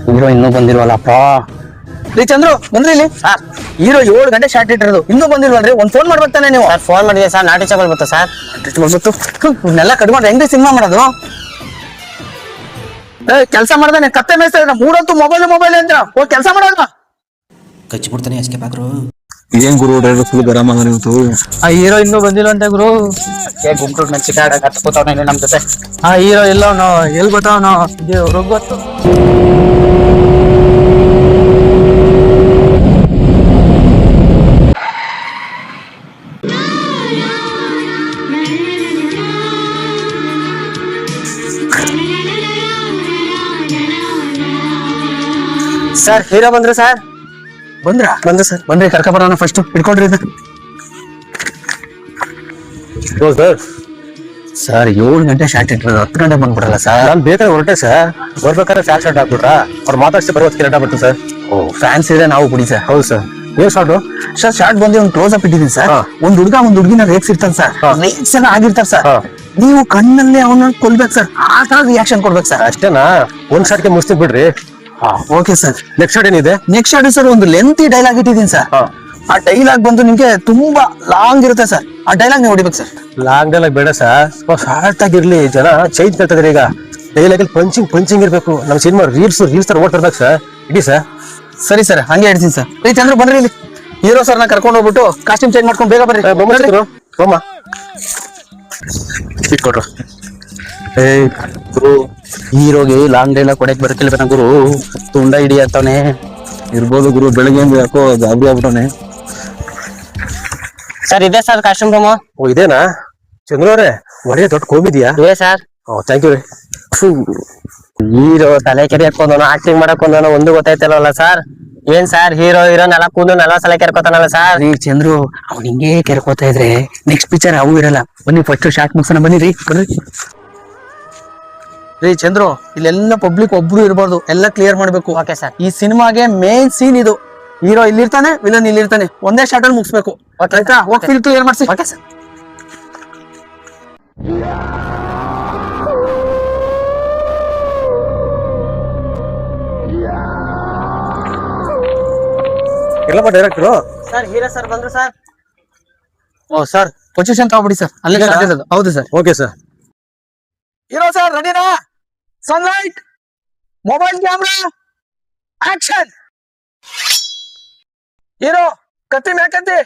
Hero ಇನ್ನೂ ಬಂದಿಲ್ವಲ್ಲಪ್ಪ. ರೀ ಚಂದ್ರು ಬಂದ್ರಿ ಇಲ್ಲಿ ಸರ್. ಹೀರೋ 7 ಗಂಟೆ ಶಾರ್ಟ್ ಇಟ್ಟಿರೋದು ಇನ್ನೂ ಬಂದಿಲ್ವಲ್ರಿ? ಒಂದ್ ಫೋನ್ ಮಾಡ್ಬೇಕು ತಾನೆ ನೀವು? ಸರ್ ಫೋನ್ ಮಾಡಿದೆ ಸರ್, ನಾಟಿ ಚಪಲ್ ಬತ್ತು ಸರ್. ಬಂತು ಇವನ್ನೆಲ್ಲ ಕಟ್ಕೊಂಡ್ರೆ ಹೆಂಗ್ರಿ ಸಿನಿಮಾ ಮಾಡೋದು? ಕೆಲಸ ಮಾಡ್ದಾನೆ ಕತ್ತೆ ಮೇಯ್ತಾ ಇದ್ರ, ಮೂರಂತೂ ಮೊಬೈಲ್ ಅಂತ ಹೋಗಿ ಕೆಲಸ ಮಾಡೋದು. ಕಚ್ಚಿಬಿಡ್ತಾನೆ ಎಸ್ಕೇಪ್ ಆಗ್ರು. ಇದೇನ್ ಗುರು ಡ್ರೈವರ್ ಫುಲ್ ಗರಂ ಆಗ ನೀವು? ಆ ಹೀರೋ ಇನ್ನೂ ಬಂದಿಲ್ಲ ಅಂತ ಗುರು. ಗುಂಟು ಮೆಚ್ಚಿಕಾಡ ಹತ್ಕೋತಾವನ ನಮ್ ಜೊತೆ. ಆ ಹೀರೋ ಎಲ್ಲವನು ಎಲ್ಲಿ ಗೊತ್ತವನು? ದೇವ್ರಿಗೆ ಗೊತ್ತು. ಸರ್ ಹೀರೋ ಬಂದ್ರು ಸರ್. ಬಂದ್ರು ಸರ್. ಬನ್ರಿ ಕರ್ಕ ಬರೋಣ ಫಸ್ಟ್. ಇಟ್ಕೊಳ್ರಿ ಇದು ಸರ್. 7 ಗಂಟೆ ಶಾರ್ಟ್ ಇಟ್ಟಿರೋದು 10 ಗಂಟೆ ಬಂದ್ಬಿಡಲ್ಲ ಸರ್? ನಾನ್ ಬೇಕಾದ್ರೆ ಹೊರಟೆ ಸರ್, ಬರ್ಬೇಕಾದ್ರೆ ಫ್ಯಾನ್ ಶಾರ್ಟ್ ಹಾಕ್ಬಿಟ್ರಾ? ಅವ್ರು ಮಾತಾಡ್ಸಿ ಬರೋದು ಕಿರೀಟ ಬಿಟ್ಟು ಸರ್. ಓ ಫ್ಯಾನ್ಸ್ ಇದೆ ನಾವು ಬಿಡಿ ಸರ್. ಹೌದು ಸರ್. ಏನ್ ಶಾರ್ಟು ಸರ್? ಶಾರ್ಟ್ ಬಂದು ಒಂದು ಕ್ಲೋಸ್ ಅಪ್ ಇಟ್ಟಿದ್ದೀನಿ ಸರ್. ಒಂದ್ ಹುಡುಗಿನ ರೇಗ್ಸಿರ್ತಾನೆ ಸರ್. ರೇಗ್ಸ್ ಎಲ್ಲ ಆಗಿರ್ತಾರ ಸರ್. ನೀವು ಕಣ್ಣಲ್ಲೇ ಅವನ್ನ ಕೊಲ್ಬೇಕು ಸರ್. ಆ ತರ ರಿಯಾಕ್ಷನ್ ಕೊಡ್ಬೇಕು ಸರ್. ಅಷ್ಟೇನಾ? ಒಂದ್ ಶಾರ್ಟ್ಗೆ ಮುಗಿಸ್ತೀನಿ ಬಿಡ್ರಿ. Okay sir. ನೆಕ್ಸ್ಟ್ ಶಾರ್ಟ್ ಏನಿದೆ? ನೆಕ್ಸ್ಟ್ ಶಾರ್ಟ್ ಸರ್ ಒಂದು ಲೆಂತಿ ಡೈಲಾಗ್ ಇಟ್ಟಿದ್ದೀನಿ ಸರ್. ಆ ಡೈಲಾಗ್ ಬಂದು ನಿಮ್ಗೆ ತುಂಬಾ ಲಾಂಗ್ ಇರುತ್ತೆ ಸರ್. ಆ ಡೈಲಾಗ್ ನೀವು ಹೊಡಿಬೇಕು ಸರ್. ಲಾಂಗ್ ಡೈಲಾಗ್ ಬೇಡ ಸರ್, ಸ್ವಲ್ಪ ಶಾರ್ಟ್ ಆಗಿರ್ಲಿ. ಜನ ಚೈತ್ ಕೇಳ್ತಿದ್ರೆ ಈಗ ಡೈಲಾಗ್ ಅಲ್ಲಿ ಪಂಚಿಂಗ್ ಇರ್ಬೇಕು. ನಮ್ಮ ಸಿನಿಮಾ ರೀಲ್ಸ್ ತರ ಓಡ್ತಿರ್ಬೇಕು ಸರ್. ಇಡಿ ಸರ್. ಸರಿ ಸರ್, ಹಂಗೆ ಹೇಳ್ತೀನಿ ಸರ್. ರೀ ಚಂದ್ರು ಬನ್ರಿ ಇಲ್ಲಿ. ಹೀರೋ ಸರ್ನ ಕರ್ಕೊಂಡು ಹೋಗ್ಬಿಟ್ಟು ಕಾಸ್ಟ್ಯೂಮ್ ಚೇಂಜ್ ಮಾಡ್ಕೊಂಡು ಬೇಗ ಬರ್ರಿ. ಬೊಮ್ಮ ಇಟ್ಕೊಟ್ರು. ಗುರು ಹೀರೋಗೆ ಲಾಂಗ್ ಡೈಲಾಗ್ ಕೊಡಕ್ ಬರ್ಕಿಲ್ವೇನ ಗುರು? ತುಂಡ ಹಿಡಿ ಅಂತವನೆ. ಇರ್ಬೋದು ಗುರು, ಬೆಳಗ್ಗೆ ಯಾಕೋ ಗಾಬರಿ ಆಗ್ಬಿಟ್ಟವನೆ. ಸರ್ ಇದೆ ಸರ್ ಕಾಸ್ಟ್ಯೂಮ್ ರೂಮ್. ಓ ಇದೇನಾ? ಚಂದ್ರ ಅವರೇ ಒಳ್ಳೆ ದೊಡ್ಡ ಕೋಮಿದ್ಯಾ? ಇದೆ ಸರ್. ಓ ಥ್ಯಾಂಕ್ ಯು ರೀ. ಹೀರೋ ತಲೆ ಕೆರೆ ಹಾಕೊಂಡವನು, ಆಕ್ಟಿಂಗ್ ಮಾಡಕ್ ಒಂದವನು ಒಂದು ಗೊತ್ತಾಯ್ತಿರಲ್ಲ ಸರ್. ಏನ್ ಸರ್ ಹೀರೋ ನೆಲ ಕೂದು ನೆಲ ಸಲ ಕೆರ್ಕೋತಾನಲ್ಲ ಸರ್. ರೀ ಚಂದ್ರು ಅವ್ನು ಹಿಂಗೆ ಕೆರ್ಕೋತಾ ಇದ್ರೆ ನೆಕ್ಸ್ಟ್ ಪಿಕ್ಚರ್ ಅವು ಇರಲ್ಲ. ಬನ್ನಿ ಫಸ್ಟ್ ಶಾರ್ಟ್ ಮುಗ್ಸೋಣ ಬನ್ನಿ ರೀ. ರೀ ಚಂದ್ರು ಇಲ್ಲೆಲ್ಲ ಪಬ್ಲಿಕ್ ಒಬ್ರು ಇರಬಾರ್ದು, ಎಲ್ಲ ಕ್ಲಿಯರ್ ಮಾಡ್ಬೇಕು. Okay sir. ಈ ಸಿನಿಮಾಗೆ ಮೇನ್ ಸೀನ್ ಇದು. ಹೀರೋ ಇಲ್ಲಿರ್ತಾನೆ, ವಿಲನ್ ಇಲ್ಲಿರ್ತಾನೆ. ಒಂದೇ ಶಾರ್ಟ್ ಅಲ್ಲಿ ಮುಗಿಸ್ಬೇಕು. ಆಯ್ತಾ? ಹೋಗಿ ಫಿಲ್ ಕ್ಲಿಯರ್ ಮಾಡ್ಸಿ. Okay sir. ಎಲ್ಲಪ್ಪ ಡೈರೆಕ್ಟ್ರು? ಸರ್ ಹೀರೋ ಸರ್ ಬಂದ್ರು ಸರ್. ಓ ಸರ್ ಪೊಸಿಷನ್ ತಗೊಬಿಡಿ ಸರ್. ಅಲ್ಲೇ ಶಾರ್ಟ್ ಇರೋದು. ಹೌದು sir. Okay sir. Hero sir ರೆಡಿನಾ? Sunlight, mobile camera, action. Hero ಕತ್ತಿ ಮ್ಯಾಕತ್ತಿ.